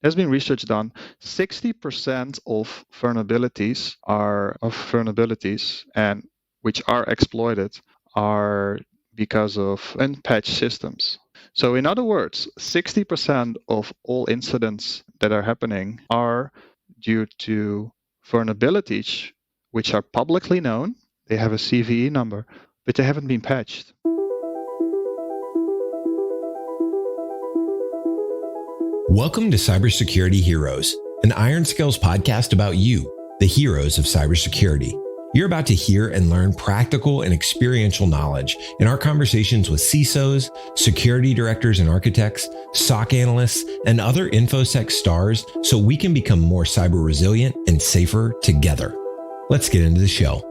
There's been research done. 60% of vulnerabilities and which are exploited are because of unpatched systems. So in other words, 60% of all incidents that are happening are due to vulnerabilities which are publicly known. They have a CVE number, but they haven't been patched. Welcome to Cybersecurity Heroes, an Iron Scales podcast about you, the heroes of cybersecurity. You're about to hear and learn practical and experiential knowledge in our conversations with CISOs, security directors and architects, SOC analysts, and other InfoSec stars so we can become more cyber resilient and safer together. Let's get into the show.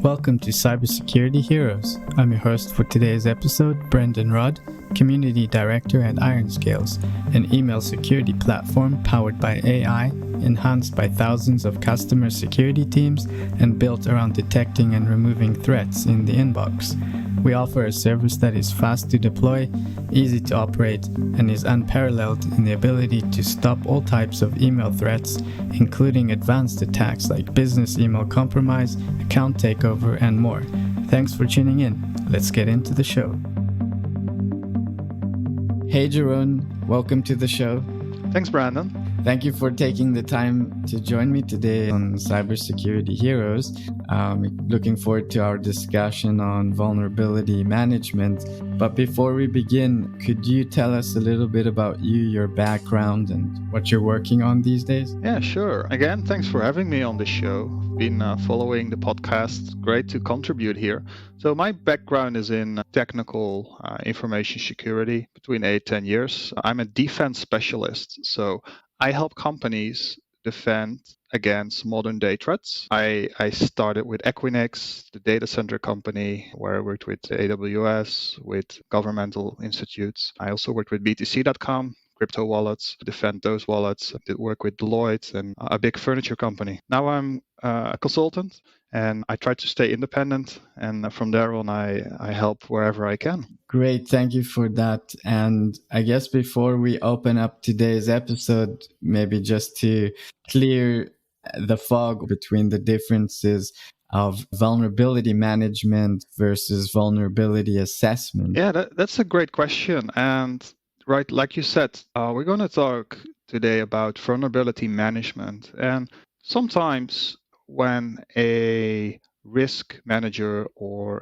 Welcome to Cybersecurity Heroes. I'm your host for today's episode, Brendan Rudd, Community Director at IronScales, an email security platform powered by AI, enhanced by thousands of customer security teams, and built around detecting and removing threats in the inbox. We offer a service that is fast to deploy, easy to operate, and is unparalleled in the ability to stop all types of email threats, including advanced attacks like business email compromise, account takeover, and more. Thanks for tuning in. Let's get into the show. Hey Jeroen, welcome to the show. Thanks, Brandon. Thank you for taking the time to join me today on Cybersecurity Heroes. Looking forward to our discussion on vulnerability management. But before we begin, could you tell us a little bit about you, your background, and what you're working on these days? Yeah, sure. Again, thanks for having me on the show. Been following the podcast. Great to contribute here. So my background is in technical information security between 8-10 years. I'm a defense specialist. So I help companies defend against modern day threats. I started with Equinix, the data center company, where I worked with AWS, with governmental institutes. I also worked with BTC.com, crypto wallets, to defend those wallets. I did work with Deloitte and a big furniture company. Now I'm a consultant and I try to stay independent. And from there on, I help wherever I can. Great. Thank you for that. And I guess before we open up today's episode, maybe just to clear the fog between the differences of vulnerability management versus vulnerability assessment. Yeah, that's a great question. And right, like you said, we're going to talk today about vulnerability management. And sometimes when a risk manager or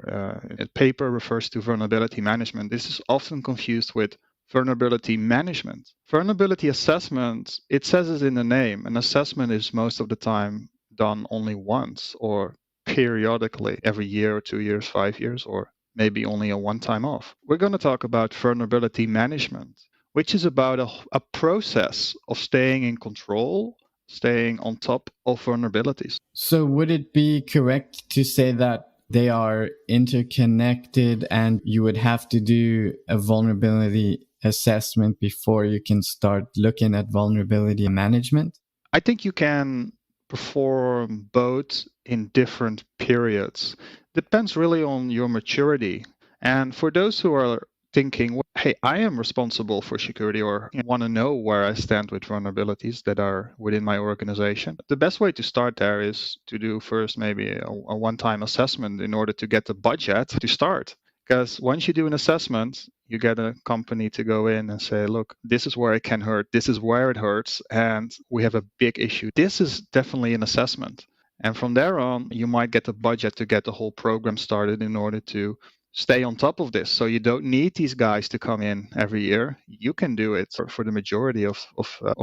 a paper refers to vulnerability management, this is often confused with vulnerability management. Vulnerability assessment, it says it in the name. An assessment is most of the time done only once or periodically, every year or 2 years, 5 years, or maybe only a one-time off. We're going to talk about vulnerability management, which is about a process of staying in control, staying on top of vulnerabilities. So would it be correct to say that they are interconnected and you would have to do a vulnerability assessment before you can start looking at vulnerability management? I think you can perform both in different periods. Depends really on your maturity. And for those who are thinking, hey, I am responsible for security or want to know where I stand with vulnerabilities that are within my organization, the best way to start there is to do first maybe a one-time assessment in order to get the budget to start. Because once you do an assessment, you get a company to go in and say, look, this is where it can hurt, this is where it hurts, and we have a big issue. This is definitely an assessment. And from there on, you might get the budget to get the whole program started in order to stay on top of this. So you don't need these guys to come in every year. You can do it for the majority of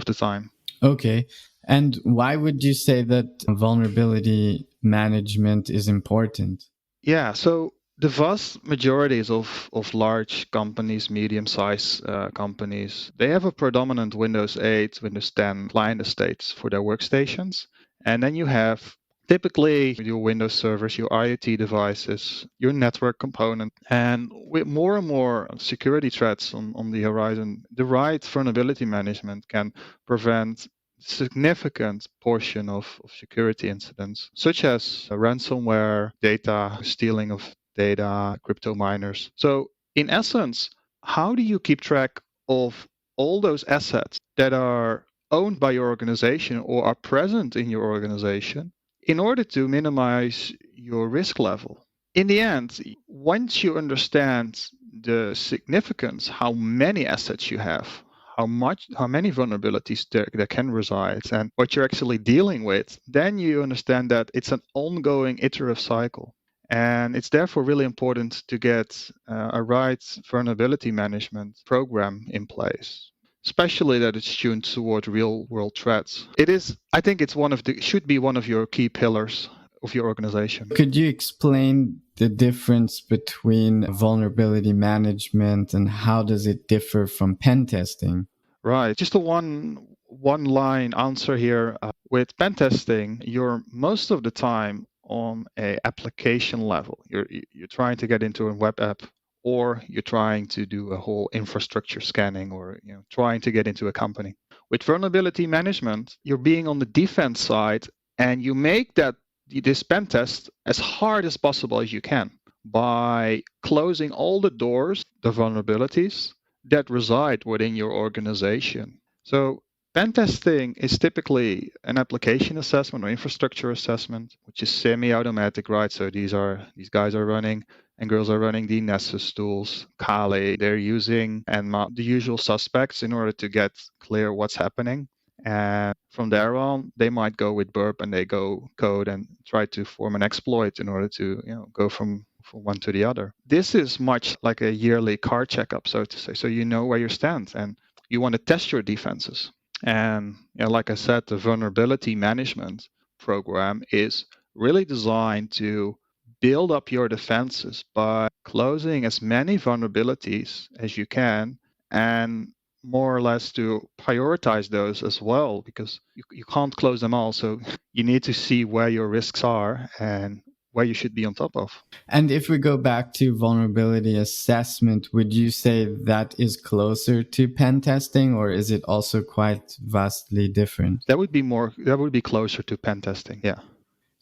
the time. Okay. And why would you say that vulnerability management is important? Yeah, so the vast majorities of large companies, medium-sized companies, they have a predominant Windows 8, Windows 10 client estates for their workstations. And then you have typically your Windows servers, your IoT devices, your network component. And with more and more security threats on the horizon, the right vulnerability management can prevent significant portion of security incidents, such as ransomware, data stealing of data, crypto miners. So in essence, how do you keep track of all those assets that are owned by your organization or are present in your organization in order to minimize your risk level? In the end, once you understand the significance, how many assets you have, how many vulnerabilities there can reside, and what you're actually dealing with, then you understand that it's an ongoing iterative cycle. And it's therefore really important to get a right vulnerability management program in place, especially that it's tuned toward real world threats. I think should be one of your key pillars of your organization. Could you explain the difference between vulnerability management and how does it differ from pen testing? Right. Just a one line answer here. With pen testing, you're most of the time on a application level. You're trying to get into a web app, or you're trying to do a whole infrastructure scanning, or trying to get into a company. With vulnerability management, you're being on the defense side, and you make this pen test as hard as possible as you can by closing all the doors, the vulnerabilities that reside within your organization. So pen testing is typically an application assessment or infrastructure assessment, which is semi-automatic, right? So these guys are running and girls are running the Nessus tools, Kali. They're using and the usual suspects in order to get clear what's happening. And from there on, they might go with burp and they go code and try to form an exploit in order to go from one to the other. This is much like a yearly car checkup, so to say. So you know where you stand and you want to test your defenses. And like I said, the vulnerability management program is really designed to build up your defenses by closing as many vulnerabilities as you can, and more or less to prioritize those as well, because you can't close them all. So you need to see where your risks are and where you should be on top of. And if we go back to vulnerability assessment, would you say that is closer to pen testing, or is it also quite vastly different? That would be closer to pen testing, yeah.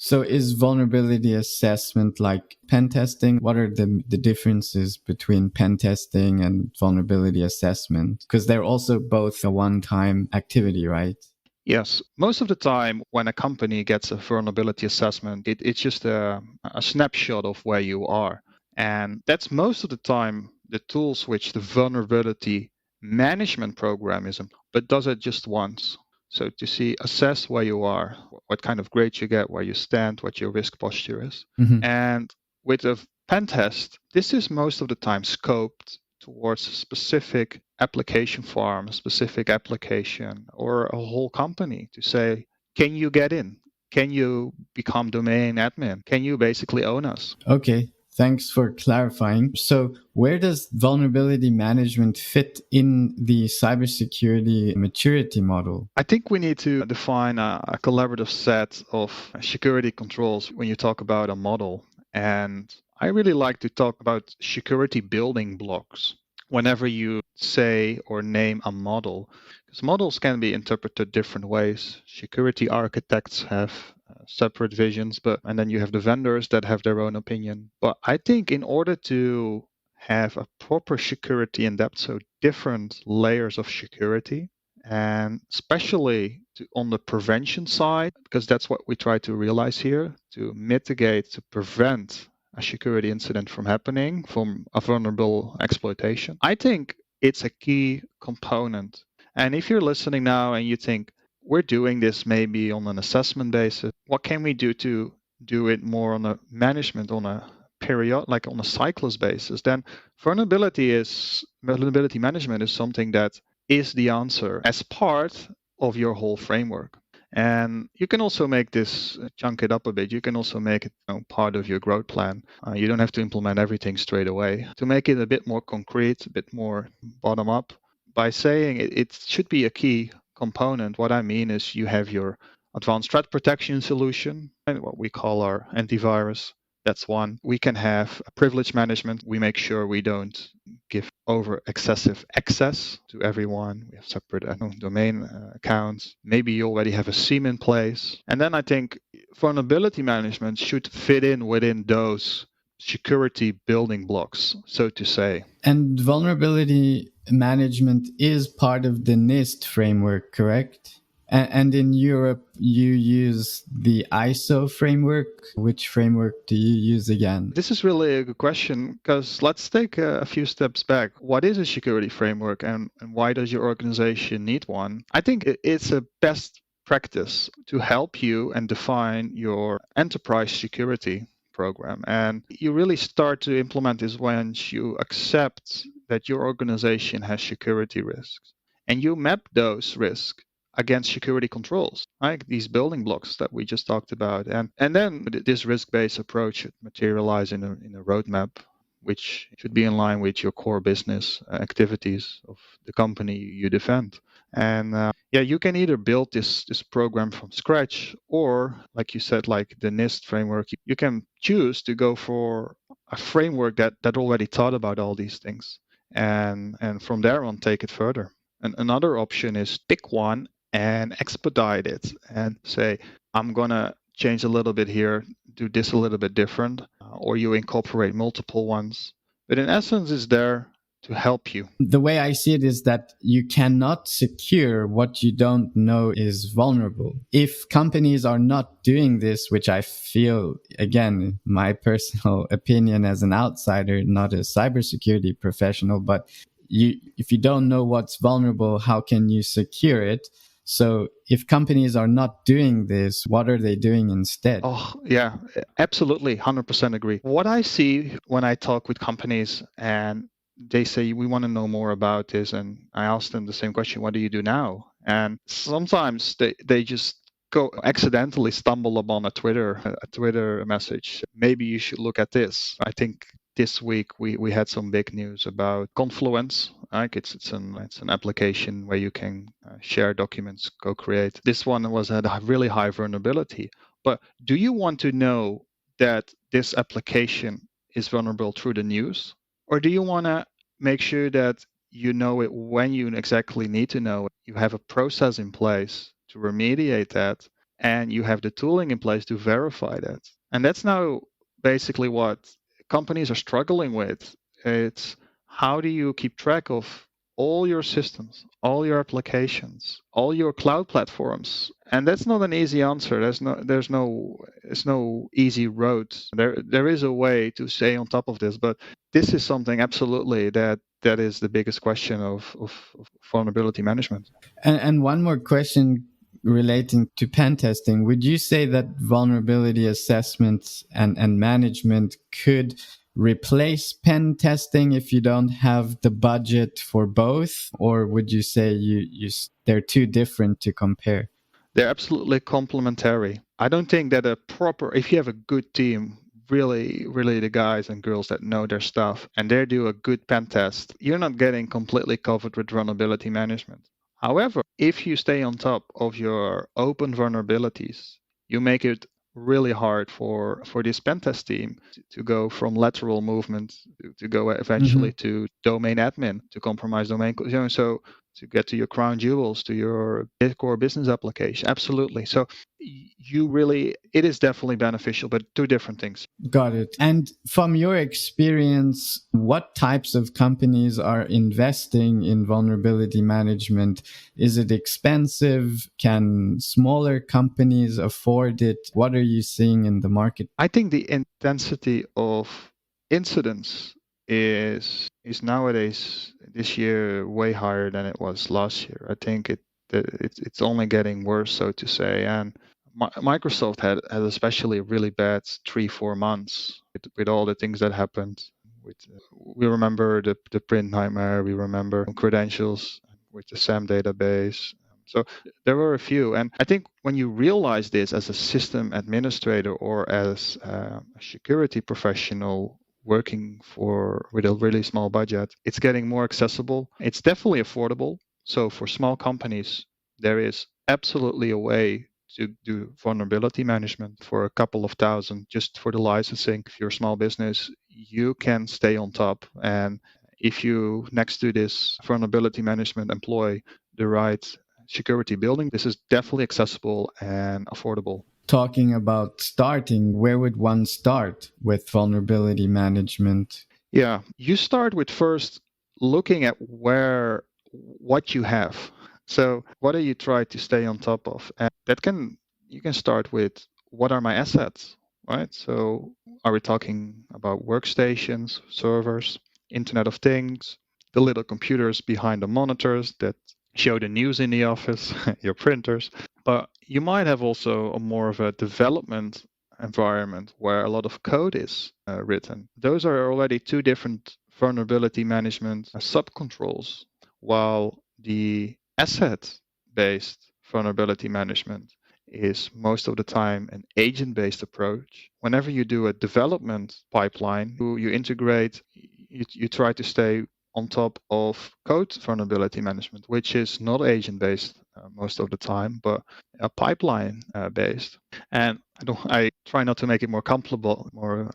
So is vulnerability assessment like pen testing? What are the differences between pen testing and vulnerability assessment? Because they're also both a one-time activity, right? Yes. Most of the time when a company gets a vulnerability assessment, it's just a snapshot of where you are. And that's most of the time the tools which the vulnerability management program is, but does it just once. So to assess where you are, what kind of grades you get, where you stand, what your risk posture is. Mm-hmm. And with a pen test, this is most of the time scoped towards a specific application farm, a specific application, or a whole company to say, can you get in? Can you become domain admin? Can you basically own us? Okay, thanks for clarifying. So where does vulnerability management fit in the cybersecurity maturity model? I think we need to define a collaborative set of security controls when you talk about a model. And I really like to talk about security building blocks whenever you say or name a model, because models can be interpreted different ways. Security architects have separate visions, and then you have the vendors that have their own opinion. But I think in order to have a proper security in depth, so different layers of security, and especially on the prevention side, because that's what we try to realize here, to mitigate, to prevent a security incident from happening, from a vulnerable exploitation. I think it's a key component. And if you're listening now and you think, we're doing this maybe on an assessment basis, what can we do to do it more on a management, on a period, like on a cyclist basis? Then vulnerability management is something that is the answer as part of your whole framework. And you can also make this, chunk it up a bit. You can also make it part of your growth plan. You don't have to implement everything straight away. To make it a bit more concrete, a bit more bottom up, by saying it should be a key component. What I mean is you have your advanced threat protection solution, and what we call our antivirus. That's one. We can have a privilege management. We make sure we don't give over excessive access to everyone. We have separate domain accounts. Maybe you already have a SIEM in place. And then I think vulnerability management should fit in within those security building blocks, so to say. And vulnerability management is part of the Nist framework, correct? And in Europe, you use the ISO framework. Which framework do you use again? This is really a good question, because let's take a few steps back. What is a security framework, and why does your organization need one? I think it's a best practice to help you and define your enterprise security program. And you really start to implement this when you accept that your organization has security risks, and you map those risks against security controls, like these building blocks that we just talked about. And then this risk-based approach should materialize in a roadmap, which should be in line with your core business activities of the company you defend. And yeah, you can either build this program from scratch, or like you said, like the Nist framework, you can choose to go for a framework that already thought about all these things, and from there on take it further. And another option is pick one and expedite it and say, I'm going to change a little bit here, do this a little bit different, or you incorporate multiple ones. But in essence, it's there to help you. The way I see it is that you cannot secure what you don't know is vulnerable. If companies are not doing this, which I feel, again, my personal opinion as an outsider, not a cybersecurity professional, but if you don't know what's vulnerable, how can you secure it? So if companies are not doing this, what are they doing instead? Oh, yeah, absolutely. 100% agree. What I see when I talk with companies and they say, we want to know more about this, and I ask them the same question, what do you do now? And sometimes they just accidentally stumble upon a Twitter message. Maybe you should look at this. I think this week we had some big news about Confluence. Like it's an application where you can share documents, co-create. This one was at a really high vulnerability. But do you want to know that this application is vulnerable through the news, or do you want to make sure that you know it when you exactly need to know it? You have a process in place to remediate that, and you have the tooling in place to verify that. And that's now basically what companies are struggling with. It's how do you keep track of all your systems, all your applications, all your cloud platforms? And that's not an easy answer. There's no easy road. There is a way to stay on top of this, but this is something absolutely that is the biggest question of vulnerability management. And one more question relating to pen testing. Would you say that vulnerability assessment and management could replace pen testing if you don't have the budget for both? Or would you say they're too different to compare? They're absolutely complementary. I don't think that if you have a good team, really the guys and girls that know their stuff and they do a good pen test, you're not getting completely covered with vulnerability management. However, if you stay on top of your open vulnerabilities, you make it really hard for this pen test team to go from lateral movement to go eventually to domain admin, to compromise domain. So to get to your crown jewels, to your core business application. Absolutely. So it is definitely beneficial, but two different things. Got it. And from your experience, what types of companies are investing in vulnerability management? Is it expensive? Can smaller companies afford it? What are you seeing in the market? I think the intensity of incidents is nowadays this year way higher than it was last year. I think it's only getting worse, so to say. And Microsoft had especially really bad 3-4 months with all the things that happened. We remember the print nightmare. We remember credentials with the SAM database. So there were a few. And I think when you realize this as a system administrator or as a security professional working with a really small budget, it's getting more accessible. It's definitely affordable. So for small companies, there is absolutely a way to do vulnerability management for a couple of thousand just for the licensing. If you're a small business, you can stay on top. And if you, next to this vulnerability management, employ the right security building, this is definitely accessible and affordable. talking about starting, where would one start with vulnerability management? Yeah, you start with first looking at what you have. So what are you trying to stay on top of? And you can start with what are my assets, right? So are we talking about workstations, servers, Internet of Things, the little computers behind the monitors that show the news in the office, your printers? But you might have also a more of a development environment where a lot of code is written. Those are already two different vulnerability management subcontrols, while the asset-based vulnerability management is most of the time an agent-based approach. Whenever you do a development pipeline, you integrate, you try to stay on top of code vulnerability management, which is not agent-based most of the time, but pipeline based. And I try not to make it more comfortable.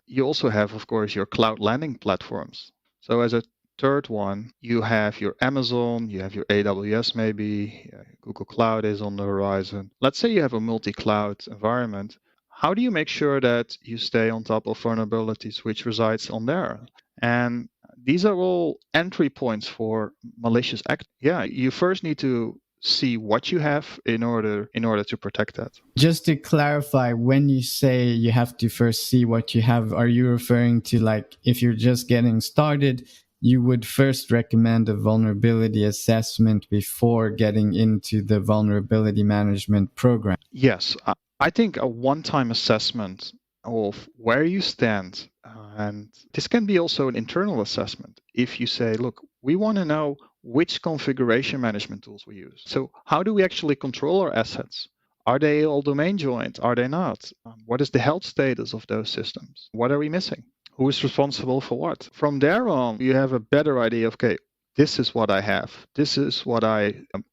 You also have, of course, your cloud landing platforms. So as a third one, you have your Amazon, you have your AWS maybe, Google Cloud is on the horizon. Let's say you have a multi-cloud environment. How do you make sure that you stay on top of vulnerabilities which resides on there? And these are all entry points for malicious act. Yeah, you first need to see what you have in order to protect that. Just to clarify, when you say you have to first see what you have, are you referring to, like, if you're just getting started, you would first recommend a vulnerability assessment before getting into the vulnerability management program? Yes, I think a one-time assessment of where you stand, and this can be also an internal assessment. If you say, look, we want to know which configuration management tools we use. So how do we actually control our assets? Are they all domain joined? Are they not? What is the health status of those systems? What are we missing? Who is responsible for what? From there on, you have a better idea of, okay, this is what I have. This is what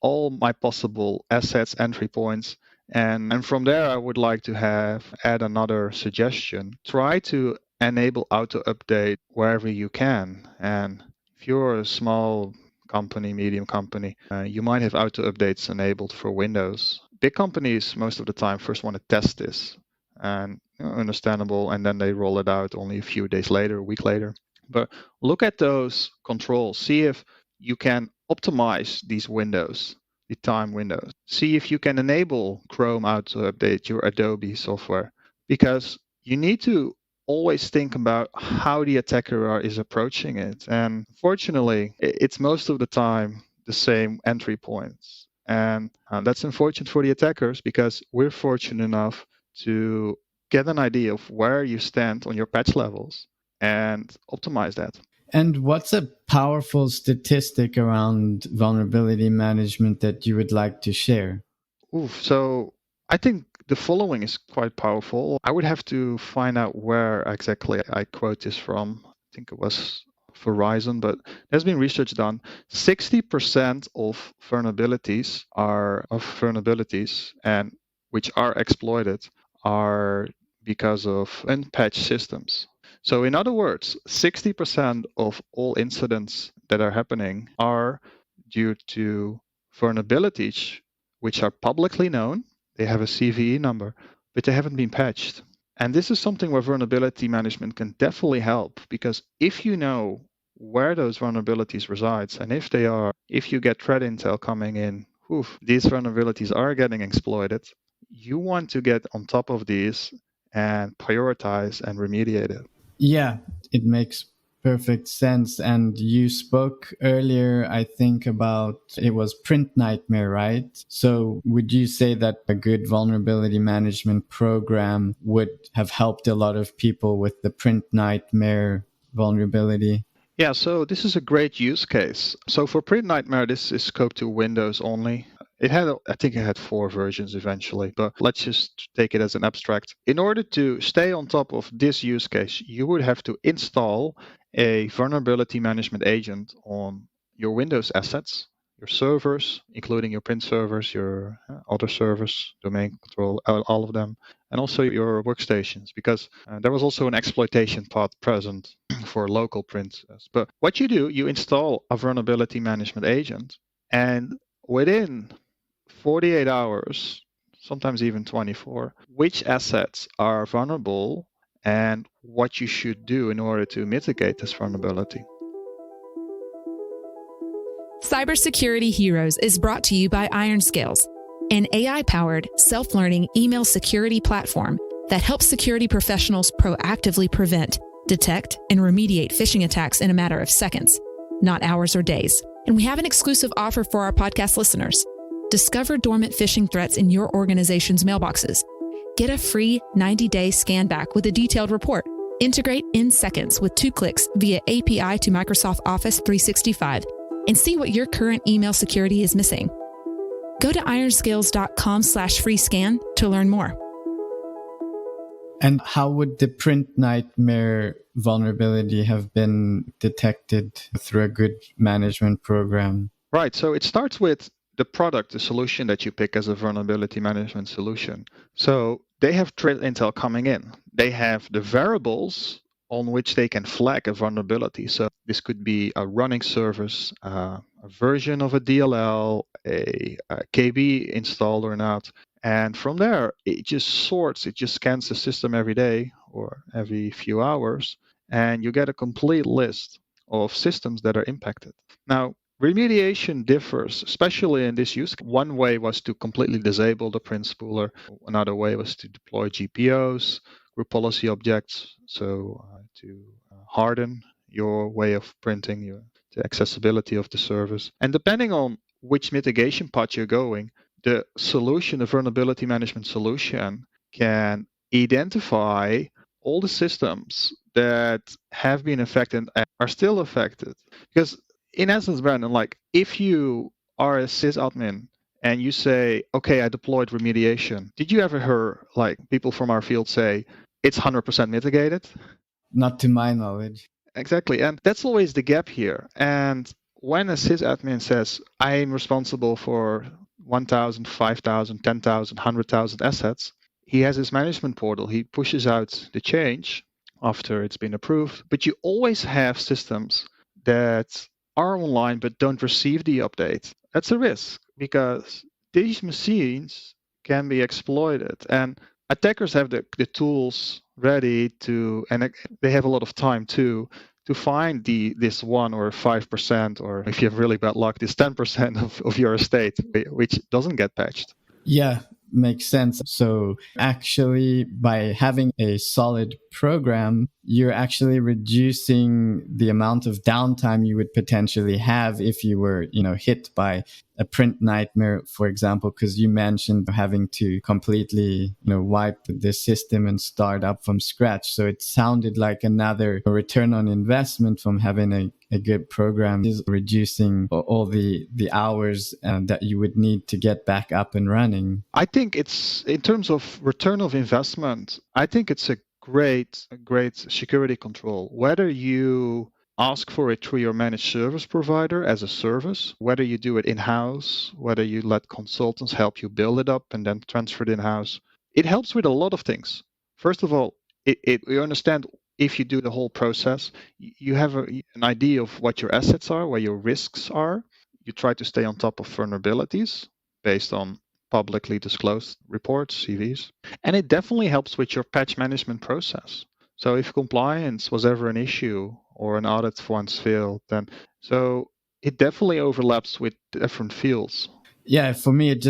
all my possible assets, entry points. And from there, I would like to add another suggestion. Try to enable auto update wherever you can. And if you're a small company, medium company, you might have auto updates enabled for Windows. Big companies, most of the time, first want to test this, and understandable, and then they roll it out only a few days later, a week later. But look at those controls. See if you can optimize these windows, the time windows. See if you can enable Chrome auto update your Adobe software, because you need to always think about how the attacker is approaching it. And fortunately, it's most of the time the same entry points. And that's unfortunate for the attackers, because we're fortunate enough to get an idea of where you stand on your patch levels and optimize that. And what's a powerful statistic around vulnerability management that you would like to share? So I think the following is quite powerful. I would have to find out where exactly I quote this from. I think it was Verizon, but there's been research done. 60% of vulnerabilities and which are exploited are because of unpatched systems. So in other words, 60% of all incidents that are happening are due to vulnerabilities which are publicly known. They have a CVE number, but they haven't been patched. And this is something where vulnerability management can definitely help, because if you know where those vulnerabilities resides, and if you get threat intel coming in, these vulnerabilities are getting exploited, you want to get on top of these and prioritize and remediate it. Yeah, it makes perfect sense. And you spoke earlier, I think, about it was Print Nightmare, right? So would you say that a good vulnerability management program would have helped a lot of people with the Print Nightmare vulnerability? Yeah, so this is a great use case. So for Print Nightmare, this is scoped to Windows only. I think it had 4 versions eventually, but let's just take it as an abstract. In order to stay on top of this use case, you would have to install a vulnerability management agent on your Windows assets, your servers, including your print servers, your other servers, domain control, all of them, and also your workstations, because there was also an exploitation part present for local print. But what you do, you install a vulnerability management agent, and within 48 hours, sometimes even 24, which assets are vulnerable and what you should do in order to mitigate this vulnerability. Cybersecurity Heroes is brought to you by IronScales, an AI-powered, self-learning email security platform that helps security professionals proactively prevent, detect, and remediate phishing attacks in a matter of seconds, not hours or days. And we have an exclusive offer for our podcast listeners. Discover dormant phishing threats in your organization's mailboxes. Get a free 90-day scan back with a detailed report. Integrate in seconds with 2 clicks via API to Microsoft Office 365 and see what your current email security is missing. Go to ironscales.com/free scan to learn more. And how would the print nightmare vulnerability have been detected through a good management program? Right. So it starts with the product, the solution that you pick as a vulnerability management solution. So they have threat intel coming in. They have the variables on which they can flag a vulnerability. So this could be a running service, a version of a DLL, a KB installed or not. And from there, it just sorts, it just scans the system every day or every few hours, and you get a complete list of systems that are impacted. Now, remediation differs, especially in this use case. One way was to completely disable the print spooler. Another way was to deploy GPOs, group policy objects, so to harden your way of printing, the accessibility of the service. And depending on which mitigation path you're going, the solution, the vulnerability management solution, can identify all the systems that have been affected and are still affected. Because in essence, Brandon, like if you are a sysadmin and you say, okay, I deployed remediation, did you ever hear like people from our field say it's 100% mitigated? Not to my knowledge. Exactly. And that's always the gap here. And when a sysadmin says, I'm responsible for 1,000, 5,000, 10,000, 100,000 assets, he has his management portal. He pushes out the change after it's been approved. But you always have systems that are online but don't receive the update. That's a risk because these machines can be exploited. And attackers have the tools ready to, and they have a lot of time too, to find this 1 or 5%, or if you have really bad luck, this 10% of your estate, which doesn't get patched. Yeah, makes sense. So actually, by having a solid program, you're actually reducing the amount of downtime you would potentially have if you were, hit by a print nightmare, for example, because you mentioned having to completely, wipe the system and start up from scratch. So it sounded like another return on investment from having a good program is reducing all the hours that you would need to get back up and running. I think it's, in terms of return of investment, I think it's a great security control. Whether you ask for it through your managed service provider as a service, whether you do it in-house, whether you let consultants help you build it up and then transfer it in-house, it helps with a lot of things. First of all, you understand if you do the whole process, you have an idea of what your assets are, where your risks are. You try to stay on top of vulnerabilities based on publicly disclosed reports, CVs. And it definitely helps with your patch management process. So if compliance was ever an issue or an audit once failed, then so it definitely overlaps with different fields. Yeah, for me, it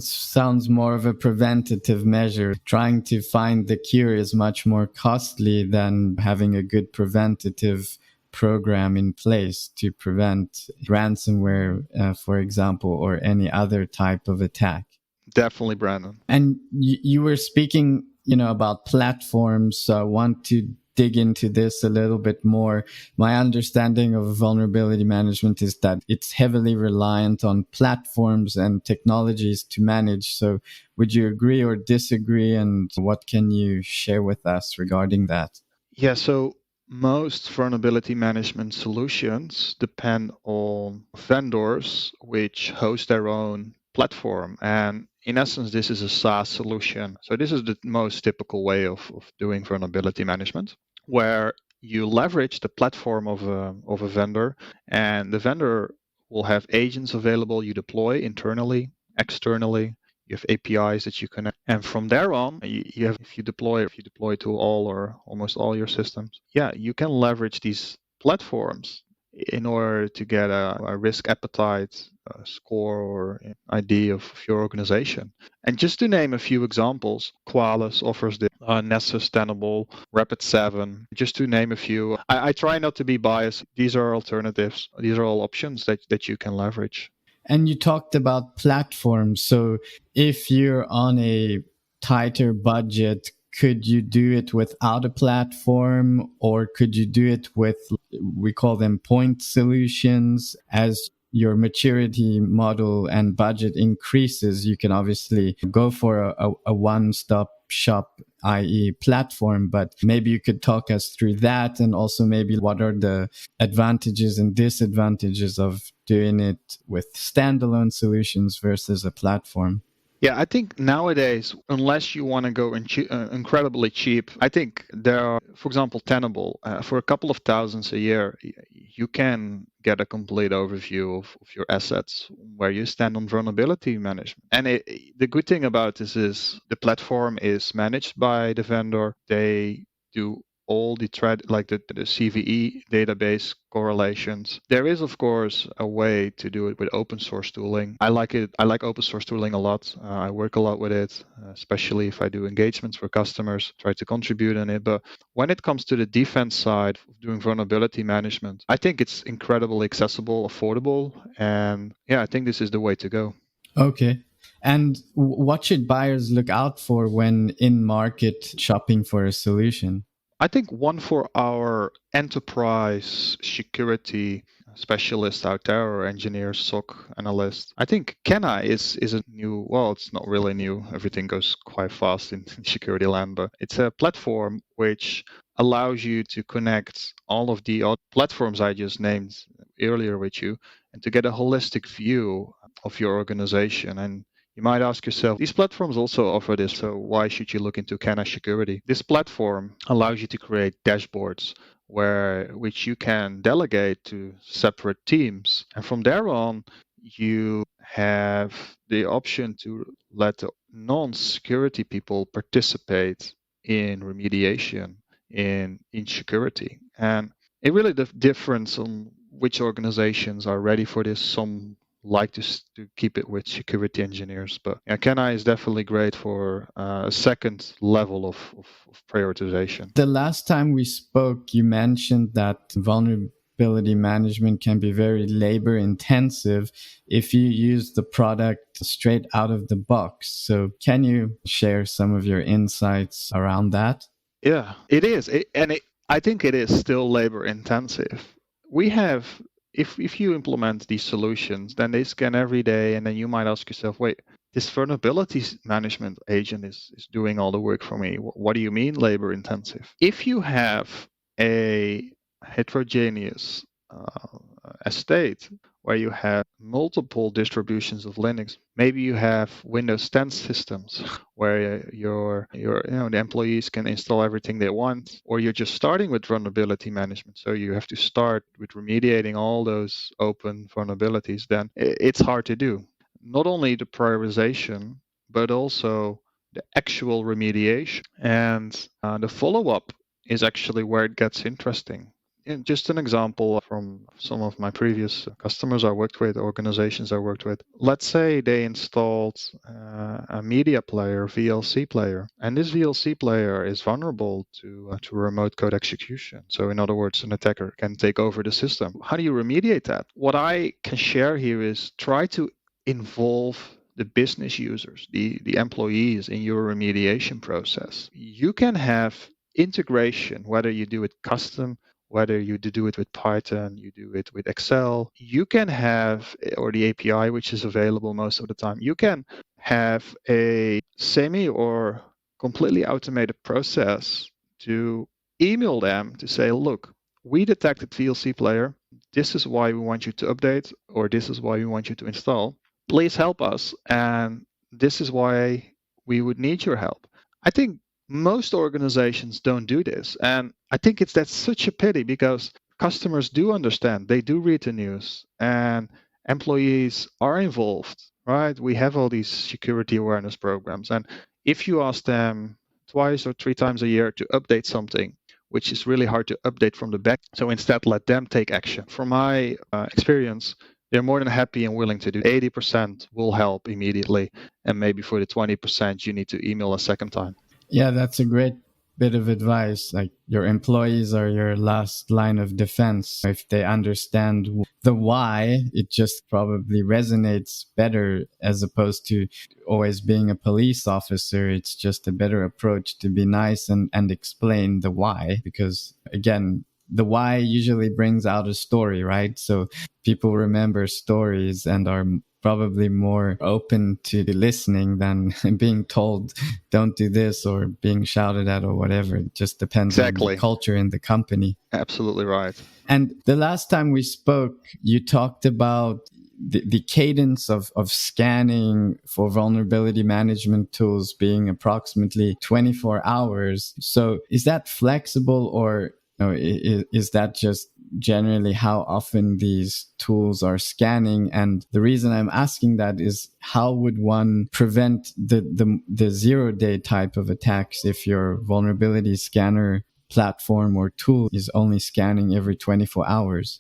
sounds more of a preventative measure. Trying to find the cure is much more costly than having a good preventative program in place to prevent ransomware, for example, or any other type of attack. Definitely, Brandon. And you were speaking, about platforms. So I want to dig into this a little bit more. My understanding of vulnerability management is that it's heavily reliant on platforms and technologies to manage. So would you agree or disagree? And what can you share with us regarding that? Yeah, so most vulnerability management solutions depend on vendors which host their own platform. And in essence, this is a SaaS solution. So this is the most typical way of doing vulnerability management, where you leverage the platform of a vendor, and the vendor will have agents available you deploy internally, externally. You have APIs that you connect, and from there on, you have if you deploy to all or almost all your systems, you can leverage these platforms in order to get a risk appetite score or an ID of your organization. And just to name a few examples, Qualys offers the Nessus Tenable, Rapid7, just to name a few. I try not to be biased. These are alternatives. These are all options that you can leverage. And you talked about platforms. So if you're on a tighter budget, could you do it without a platform, or could you do it with, we call them point solutions? As your maturity model and budget increases, you can obviously go for a one-stop shop, i.e. platform, but maybe you could talk us through that, and also maybe what are the advantages and disadvantages of doing it with standalone solutions versus a platform. Yeah, I think nowadays, unless you want to go incredibly cheap, I think there are, for example, Tenable, for a couple of thousands a year, you can get a complete overview of your assets, where you stand on vulnerability management. And the good thing about this is the platform is managed by the vendor. They do all the the CVE database correlations. There is, of course, a way to do it with open source tooling. I like it. I like open source tooling a lot. I work a lot with it, especially if I do engagements for customers, try to contribute in it. But when it comes to the defense side of doing vulnerability management, I think it's incredibly accessible, affordable, and I think this is the way to go. Okay. And what should buyers look out for when in market shopping for a solution? I think one for our enterprise security specialists out there, or engineers, SOC analysts. I think Kenna is a new, well, it's not really new. Everything goes quite fast in security land, but it's a platform which allows you to connect all of the platforms I just named earlier with you, and to get a holistic view of your organization. And you might ask yourself, these platforms also offer this, so why should you look into Kenna Security? This platform allows you to create dashboards which you can delegate to separate teams. And from there on, you have the option to let the non-security people participate in remediation, in security. And it really differs on which organizations are ready for this. Some like to keep it with security engineers, but Kenna is definitely great for a second level of prioritization. The last time we spoke, you mentioned that vulnerability management can be very labor intensive if you use the product straight out of the box. So can you share some of your insights around that? Yeah, it is. I think it is still labor intensive. We have, if you implement these solutions, then they scan every day, and then you might ask yourself, wait, this vulnerability management agent is doing all the work for me. What do you mean labor intensive? If you have a heterogeneous estate where you have multiple distributions of Linux, maybe you have Windows 10 systems where the employees can install everything they want, or you're just starting with vulnerability management, so you have to start with remediating all those open vulnerabilities, then it's hard to do. Not only the prioritization, but also the actual remediation. And the follow-up is actually where it gets interesting. And just an example from some of my previous customers I worked with, organizations I worked with. Let's say they installed a media player, VLC player, and this VLC player is vulnerable to remote code execution. So in other words, an attacker can take over the system. How do you remediate that? What I can share here is try to involve the business users, the employees in your remediation process. You can have integration, whether you do it custom, whether you do it with Python, you do it with Excel. You can have, or the API, which is available most of the time, you can have a semi or completely automated process to email them to say, look, we detected VLC player. This is why we want you to update, or this is why we want you to install. Please help us. And this is why we would need your help. I think most organizations don't do this. And I think that's such a pity, because customers do understand, they do read the news, and employees are involved. right? We have all these security awareness programs. And if you ask them twice or three times a year to update something, which is really hard to update from the back, so instead let them take action. From my experience, they're more than happy and willing to do. 80% will help immediately. And maybe for the 20%, you need to email a second time. Yeah, that's a great bit of advice. Like, your employees are your last line of defense. If they understand the why, it just probably resonates better as opposed to always being a police officer. It's just a better approach to be nice and explain the why, because again, the why usually brings out a story, right? So people remember stories and are probably more open to listening than being told don't do this or being shouted at or whatever. It just depends on the culture in the company. Absolutely right. And the last time we spoke, you talked about the cadence of scanning for vulnerability management tools being approximately 24 hours. So is that flexible, or is that just generally how often these tools are scanning? And the reason I'm asking that is, how would one prevent the 0-day type of attacks if your vulnerability scanner platform or tool is only scanning every 24 hours?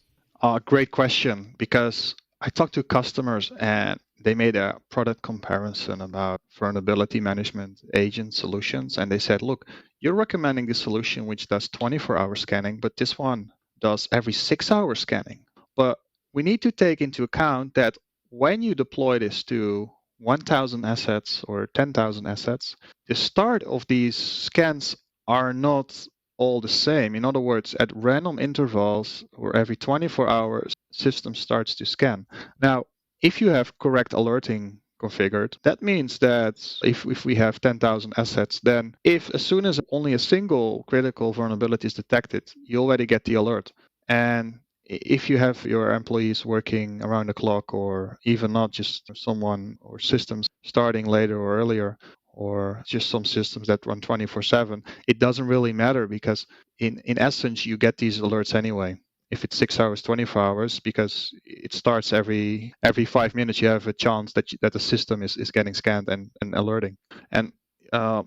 Great question, because I talked to customers and they made a product comparison about vulnerability management agent solutions. And they said, look, you're recommending this solution which does 24-hour scanning, but this one does every 6-hour scanning. But we need to take into account that when you deploy this to 1,000 assets or 10,000 assets, the start of these scans are not all the same. In other words, at random intervals or every 24 hours, system starts to scan. Now, if you have correct alerting configured, that means that if we have 10,000 assets, then if as soon as only a single critical vulnerability is detected, you already get the alert. And if you have your employees working around the clock, or even not, just someone or systems starting later or earlier, or just some systems that run 24/7, it doesn't really matter, because in essence, you get these alerts anyway. If it's 6 hours, 24 hours, because it starts every 5 minutes, you have a chance that the system is getting scanned and alerting. And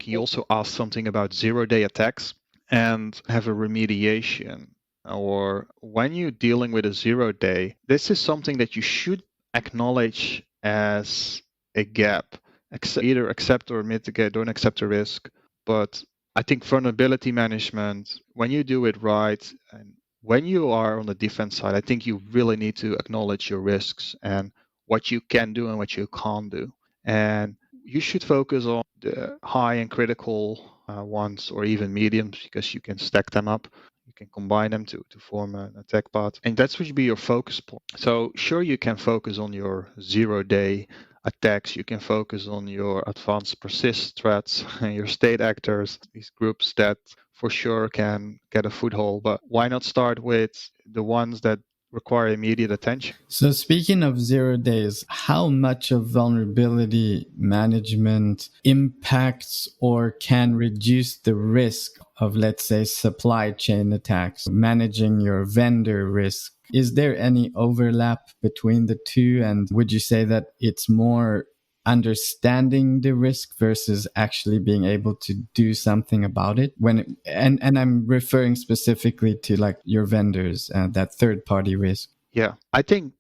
he also asked something about 0-day attacks and have a remediation. Or when you're dealing with a 0-day, this is something that you should acknowledge as a gap. Either accept or mitigate, don't accept the risk. But I think vulnerability management, when you do it right, and when you are on the defense side, I think you really need to acknowledge your risks and what you can do and what you can't do. And you should focus on the high and critical ones, or even mediums, because you can stack them up. You can combine them to form an attack path. And that should be your focus point. So sure, you can focus on your 0-day attacks. You can focus on your advanced persist threats and your state actors, these groups that for sure can get a foothold. But why not start with the ones that require immediate attention? So speaking of 0 days, how much of vulnerability management impacts or can reduce the risk of, let's say, supply chain attacks, managing your vendor risk? Is there any overlap between the two? And would you say that it's more understanding the risk versus actually being able to do something about it? And I'm referring specifically to like your vendors, that third party risk. Yeah, I think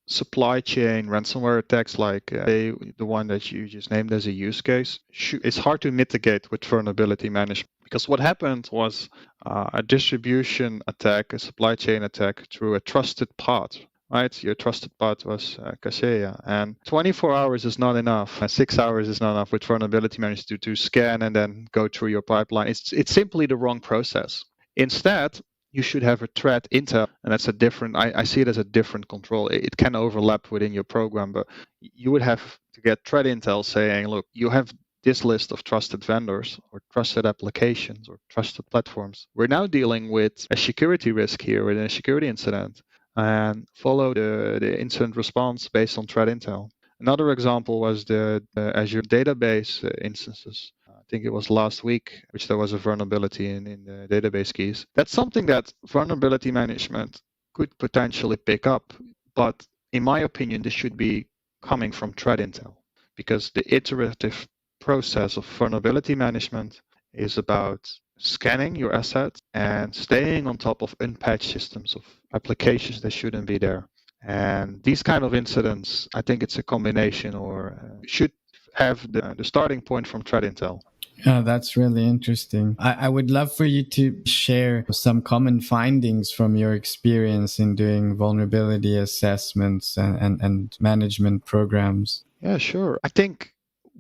supply chain ransomware attacks, like the one that you just named as a use case, it's hard to mitigate with vulnerability management. Because what happened was a distribution attack, a supply chain attack through a trusted path. Right, your trusted path was Kaseya, and 24 hours is not enough. 6 hours is not enough with vulnerability management to scan and then go through your pipeline. It's simply the wrong process. Instead, you should have a threat intel, and that's a different. I see it as a different control. It can overlap within your program, but you would have to get threat intel saying, look, you have this list of trusted vendors or trusted applications or trusted platforms. We're now dealing with a security risk here, with a security incident, and follow the incident response based on threat intel. Another example was the Azure database instances. I think it was last week, which there was a vulnerability in the database keys. That's something that vulnerability management could potentially pick up, but in my opinion, this should be coming from threat intel. because the iterative process of vulnerability management is about scanning your assets and staying on top of unpatched systems of applications that shouldn't be there. And these kind of incidents, I think it's a combination or should have the starting point from threat intel. That's really interesting. I would love for you to share some common findings from your experience in doing vulnerability assessments and management programs. Yeah, sure. I think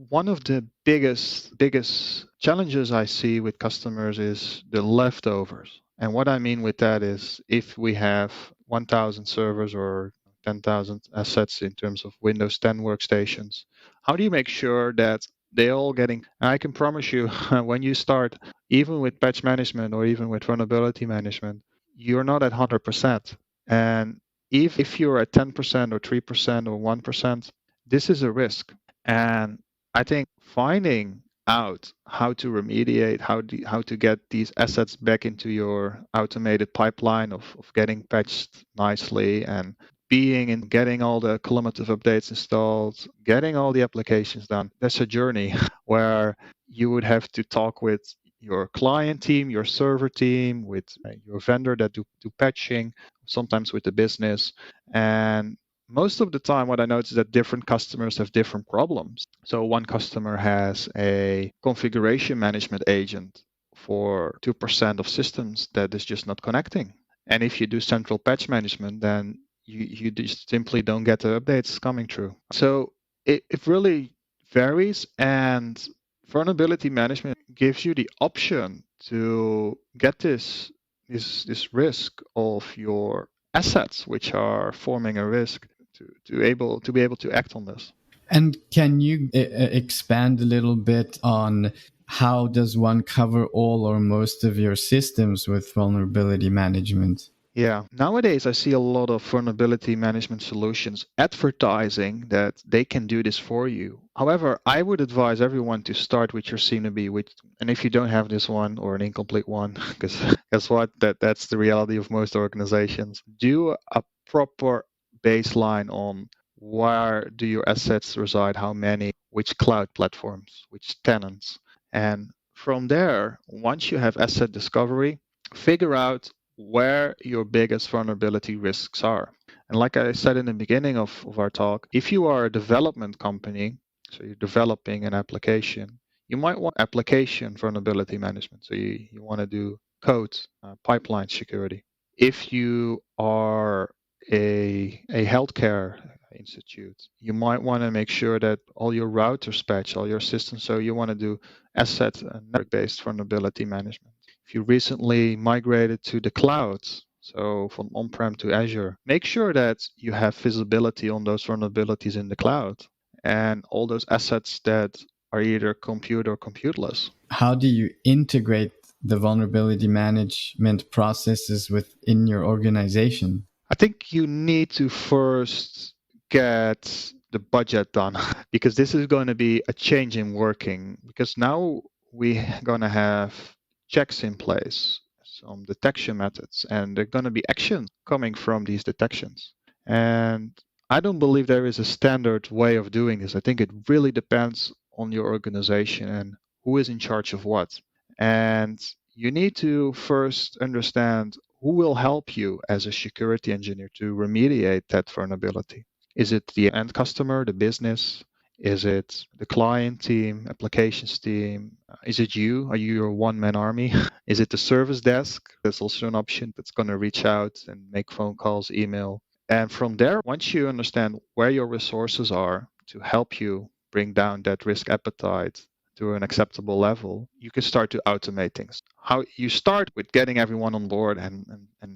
one of the biggest challenges I see with customers is the leftovers. And what I mean with that is if we have 1,000 servers or 10,000 assets in terms of Windows 10 workstations, how do you make sure that they all getting, and I can promise you, when you start, even with patch management or even with vulnerability management, you're not at 100%. And if you're at 10% or 3% or 1%, this is a risk. And I think finding out how to remediate, how to get these assets back into your automated pipeline of getting patched nicely and being and getting all the cumulative updates installed, getting all the applications done. That's a journey where you would have to talk with your client team, your server team, with your vendor that do patching, sometimes with the business. And most of the time, what I notice is that different customers have different problems. So one customer has a configuration management agent for 2% of systems that is just not connecting. And if you do central patch management, then you just simply don't get the updates coming through. So it really varies, and vulnerability management gives you the option to get this risk of your assets, which are forming a risk, to be able to act on this. And can you expand a little bit on how does one cover all or most of your systems with vulnerability management? Yeah, nowadays I see a lot of vulnerability management solutions advertising that they can do this for you. However, I would advise everyone to start with your CMDB, and if you don't have this one or an incomplete one, because guess what? That's the reality of most organizations. Do a proper baseline on where do your assets reside, how many, which cloud platforms, which tenants. And from there, once you have asset discovery, figure out where your biggest vulnerability risks are. And like I said in the beginning of our talk, if you are a development company, so you're developing an application, you might want application vulnerability management. So you want to do code, pipeline security. If you are a healthcare institute, you might want to make sure that all your routers patch, all your systems. So you want to do asset and network-based vulnerability management. If you recently migrated to the cloud, so from on-prem to Azure, make sure that you have visibility on those vulnerabilities in the cloud and all those assets that are either compute or computeless. How do you integrate the vulnerability management processes within your organization? I think you need to first get the budget done because this is going to be a change in working, because now we're going to have checks in place, some detection methods, and there are going to be actions coming from these detections. And I don't believe there is a standard way of doing this. I think it really depends on your organization and who is in charge of what. And you need to first understand who will help you as a security engineer to remediate that vulnerability. Is it the end customer, the business? Is it the client team, applications team? Is it you? Are you your one-man army? Is it the service desk? There's also an option that's going to reach out and make phone calls, email. And from there, once you understand where your resources are to help you bring down that risk appetite to an acceptable level, you can start to automate things. How you start with getting everyone on board and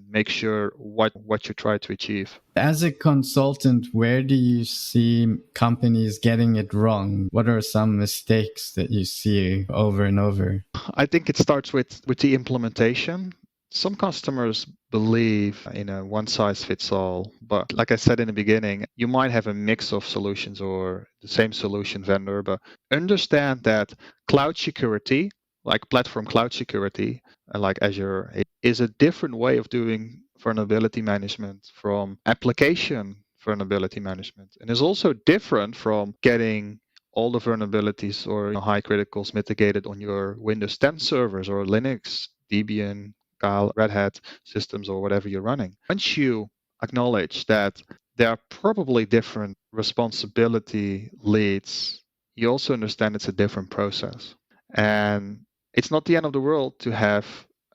make sure what you try to achieve. As a consultant, where do you see companies getting it wrong? What are some mistakes that you see over and over? I think it starts with the implementation. Some customers believe in a one-size-fits-all, but like I said in the beginning, you might have a mix of solutions or the same solution vendor, but understand that cloud security, like platform cloud security, like Azure, is a different way of doing vulnerability management from application vulnerability management, and is also different from getting all the vulnerabilities or high criticals mitigated on your Windows 10 servers or Linux, Debian, Kali, Red Hat systems, or whatever you're running. Once you acknowledge that there are probably different responsibility leads, you also understand it's a different process. And it's not the end of the world to have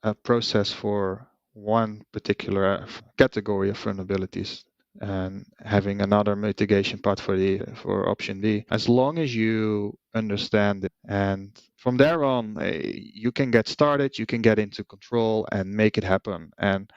a process for one particular category of vulnerabilities and having another mitigation part for option B, as long as you understand it. And from there on, you can get started, you can get into control and make it happen. And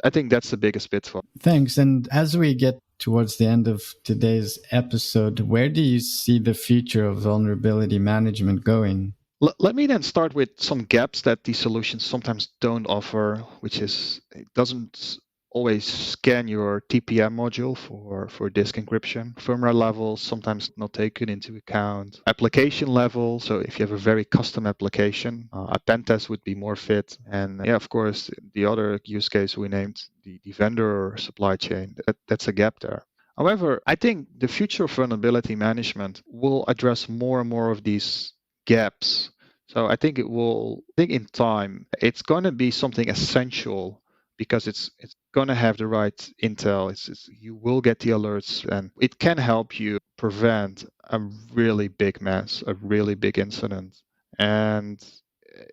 I think that's the biggest pitfall. Thanks. And as we get towards the end of today's episode, where do you see the future of vulnerability management going? Let me then start with some gaps that these solutions sometimes don't offer, which is it doesn't always scan your TPM module for disk encryption. Firmware levels sometimes not taken into account. Application level, so if you have a very custom application, a pen test would be more fit. And of course, the other use case we named, the vendor or supply chain, that's a gap there. However, I think the future of vulnerability management will address more and more of these gaps. So I think in time, it's going to be something essential because it's going to have the right intel. You will get the alerts, and it can help you prevent a really big mess, a really big incident. And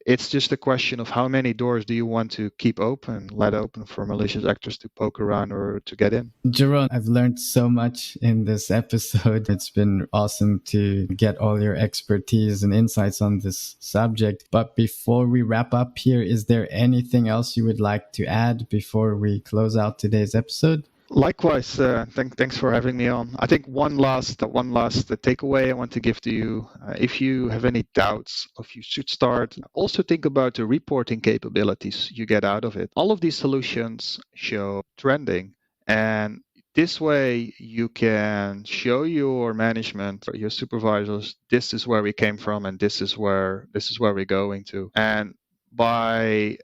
it's just a question of how many doors do you want to keep open, let open for malicious actors to poke around or to get in. Jeroen, I've learned so much in this episode. It's been awesome to get all your expertise and insights on this subject. But before we wrap up here, is there anything else you would like to add before we close out today's episode? Likewise, thanks for having me on. I think one last takeaway I want to give to you. If you have any doubts if you should start, also think about the reporting capabilities you get out of it. All of these solutions show trending, and this way you can show your management or your supervisors, this is where we came from and this is where we're going to. And by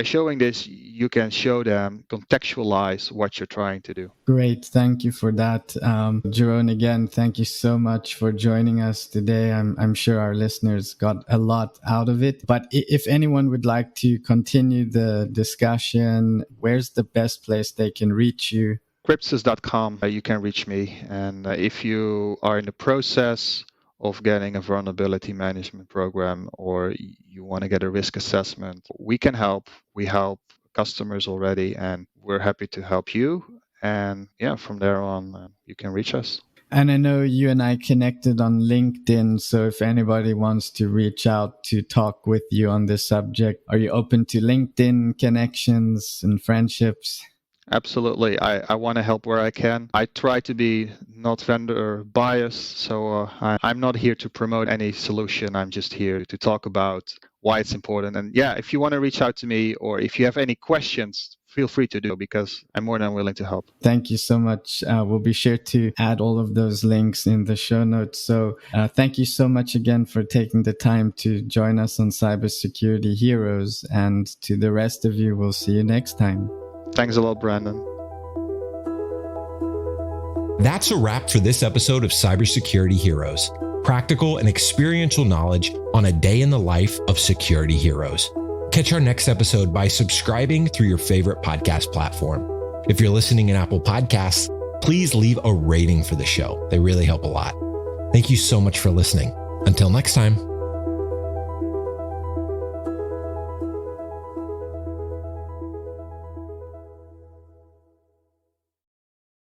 showing this, you can show them, contextualize what you're trying to do. Great. Thank you for that. Jeroen, again, thank you so much for joining us today. I'm sure our listeners got a lot out of it. But if anyone would like to continue the discussion, where's the best place they can reach you? Cryptsus.com, you can reach me. And if you are in the process of getting a vulnerability management program or you want to get a risk assessment, we can help. We help customers already, and we're happy to help you. And from there on, you can reach us. And I know you and I connected on LinkedIn, so if anybody wants to reach out to talk with you on this subject, are you open to LinkedIn connections and friendships? Absolutely. I want to help where I can. I try to be not vendor biased, so I'm not here to promote any solution. I'm just here to talk about why it's important. And if you want to reach out to me or if you have any questions, feel free to do, because I'm more than willing to help. Thank you so much. We'll be sure to add all of those links in the show notes. So thank you so much again for taking the time to join us on Cybersecurity Heroes. And to the rest of you, we'll see you next time. Thanks a lot, Brandon. That's a wrap for this episode of Cybersecurity Heroes. Practical and experiential knowledge on a day in the life of security heroes. Catch our next episode by subscribing through your favorite podcast platform. If you're listening in Apple Podcasts, please leave a rating for the show. They really help a lot. Thank you so much for listening. Until next time.